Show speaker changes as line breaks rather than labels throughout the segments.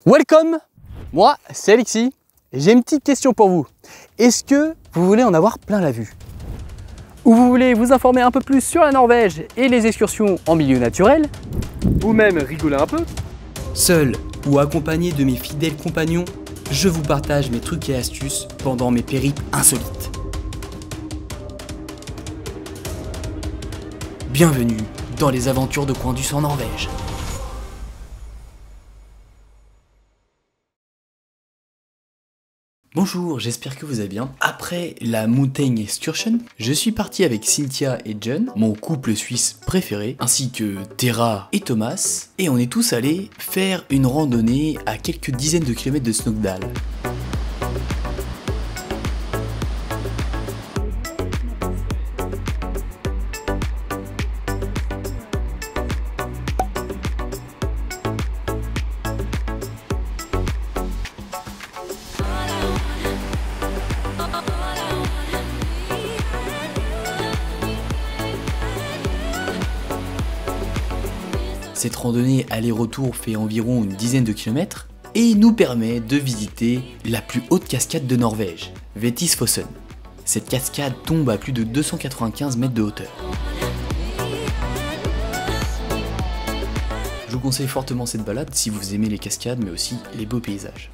Welcome, moi c'est Alexis et j'ai une petite question pour vous. Est-ce que vous voulez en avoir plein la vue? Ou vous voulez vous informer un peu plus sur la Norvège et les excursions en milieu naturel? Ou même rigoler un peu?
Seul ou accompagné de mes fidèles compagnons, je vous partage mes trucs et astuces pendant mes périples insolites. Bienvenue dans les aventures de Coindus en Norvège. Bonjour, j'espère que vous allez bien. Après la Mountain Excursion, je suis parti avec Cynthia et John, mon couple suisse préféré, ainsi que Tera et Thomas, et on est tous allés faire une randonnée à quelques dizaines de kilomètres de Snøhvit. Cette randonnée aller-retour fait environ une dizaine de kilomètres et nous permet de visiter la plus haute cascade de Norvège, Vettisfossen. Cette cascade tombe à plus de 295 mètres de hauteur. Je vous conseille fortement cette balade si vous aimez les cascades mais aussi les beaux paysages.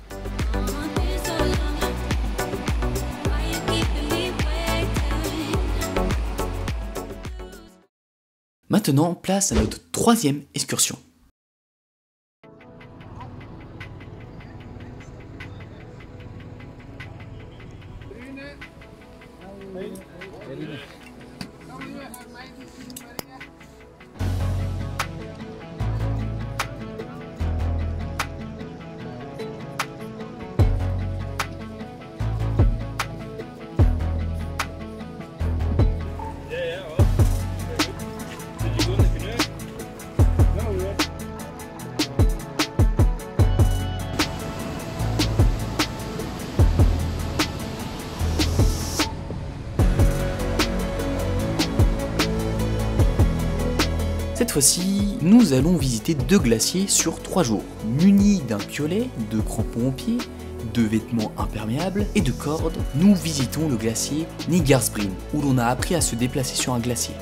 Maintenant, place à notre troisième excursion. Cette fois-ci, nous allons visiter 2 glaciers sur 3 jours, munis d'un piolet, de crampons aux pieds, de vêtements imperméables et de cordes. Nous visitons le glacier Nigarsbreen, où l'on a appris à se déplacer sur un glacier.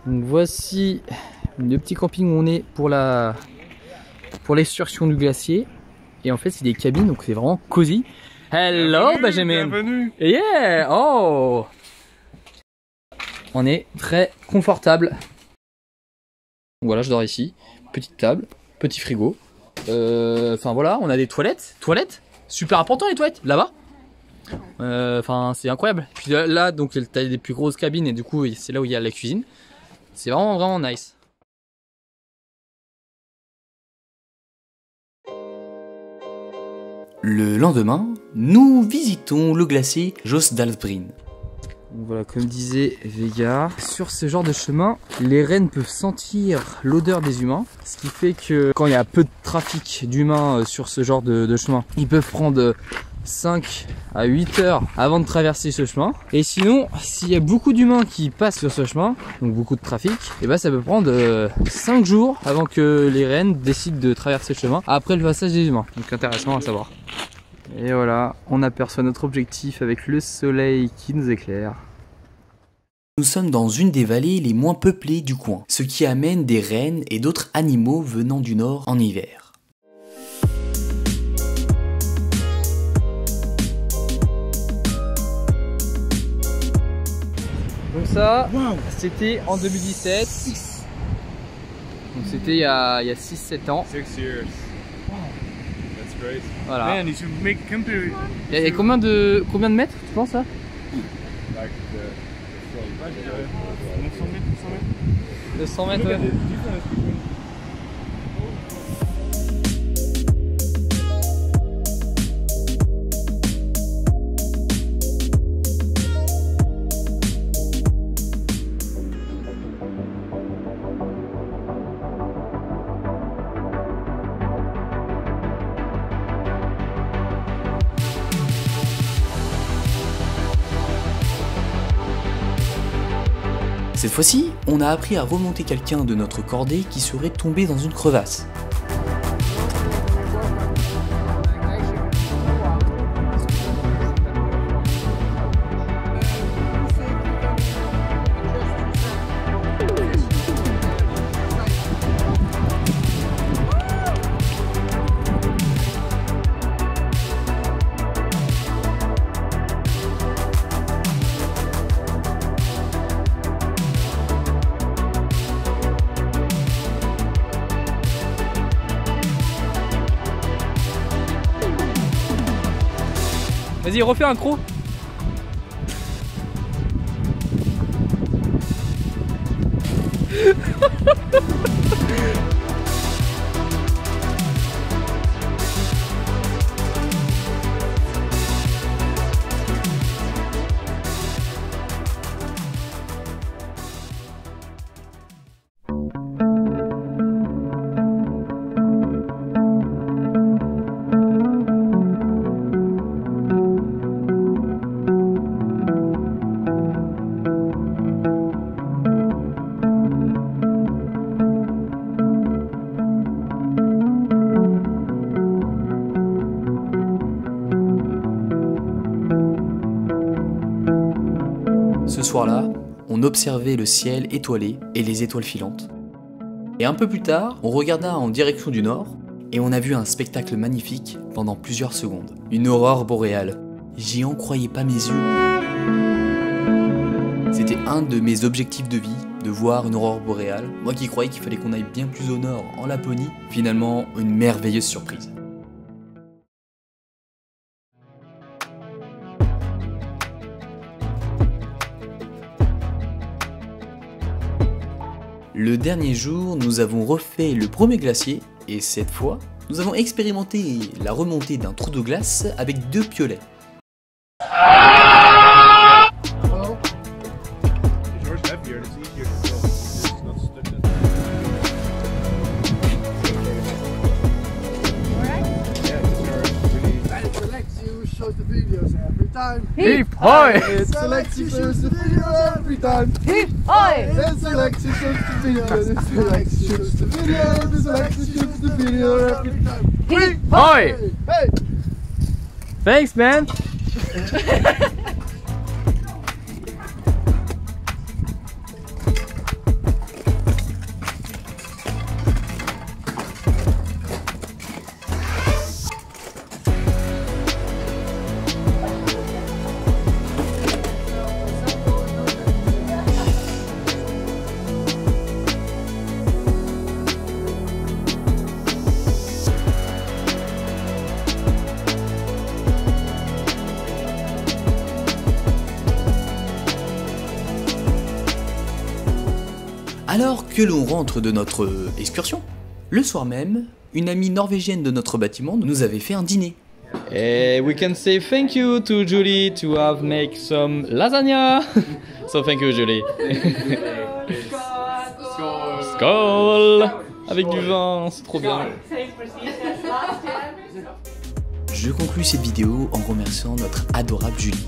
Donc voici le petit camping où on est pour l'excursion du glacier. Et en fait c'est des cabines donc c'est vraiment cosy. Hello Benjamin.
Bienvenue.
Yeah. Oh. On est très confortable. Voilà, je dors ici. Petite table, petit frigo. Enfin voilà, on a des toilettes. Toilettes, super important les toilettes, là-bas. Enfin c'est incroyable. Puis là donc t'as des plus grosses cabines et du coup c'est là où il y a la cuisine. C'est vraiment nice.
Le lendemain, nous visitons le glacier Jostedalsbreen.
Voilà, comme disait Vega, sur ce genre de chemin, les rennes peuvent sentir l'odeur des humains, ce qui fait que quand il y a peu de trafic d'humains sur ce genre de chemin, ils peuvent prendre 5 à 8 heures avant de traverser ce chemin. Et sinon, s'il y a beaucoup d'humains qui passent sur ce chemin, donc beaucoup de trafic, et ben ça peut prendre 5 jours avant que les rennes décident de traverser le chemin après le passage des humains. Donc intéressant à savoir. Et voilà, on aperçoit notre objectif avec le soleil qui nous éclaire.
Nous sommes dans une des vallées les moins peuplées du coin, ce qui amène des rennes et d'autres animaux venant du nord en hiver.
Donc ça, c'était en 2017. Donc c'était il y a 6-7 ans.
6 years. That's great.
Voilà.
Man, you should make come to
Il y a combien de mètres, tu penses ça?
like the
200 mètres, ouais.
Cette fois-ci, on a appris à remonter quelqu'un de notre cordée qui serait tombé dans une crevasse.
Vas-y, refais un croc.
Ce soir-là, on observait le ciel étoilé et les étoiles filantes. Et un peu plus tard, on regarda en direction du nord et on a vu un spectacle magnifique pendant plusieurs secondes. Une aurore boréale. J'y en croyais pas mes yeux. C'était un de mes objectifs de vie, de voir une aurore boréale. Moi qui croyais qu'il fallait qu'on aille bien plus au nord, en Laponie, finalement une merveilleuse surprise. Le dernier jour, nous avons refait le premier glacier et cette fois, nous avons expérimenté la remontée d'un trou de glace avec 2 piolets.
Hip hoi!
It's Alexi shows the video every time.
Hip hoi!
It's Alexi shows the video. It's Alexi shows the video. It's Alexi shows the video every time.
Hip hoi!
Hey!
Thanks, man!
Alors que l'on rentre de notre excursion, le soir même, une amie norvégienne de notre bâtiment nous avait fait un dîner.
And we can say thank you to Julie to have make some lasagna. So thank you, Julie. Skål! Avec du vin, c'est trop bien.
Je conclus cette vidéo en remerciant notre adorable Julie.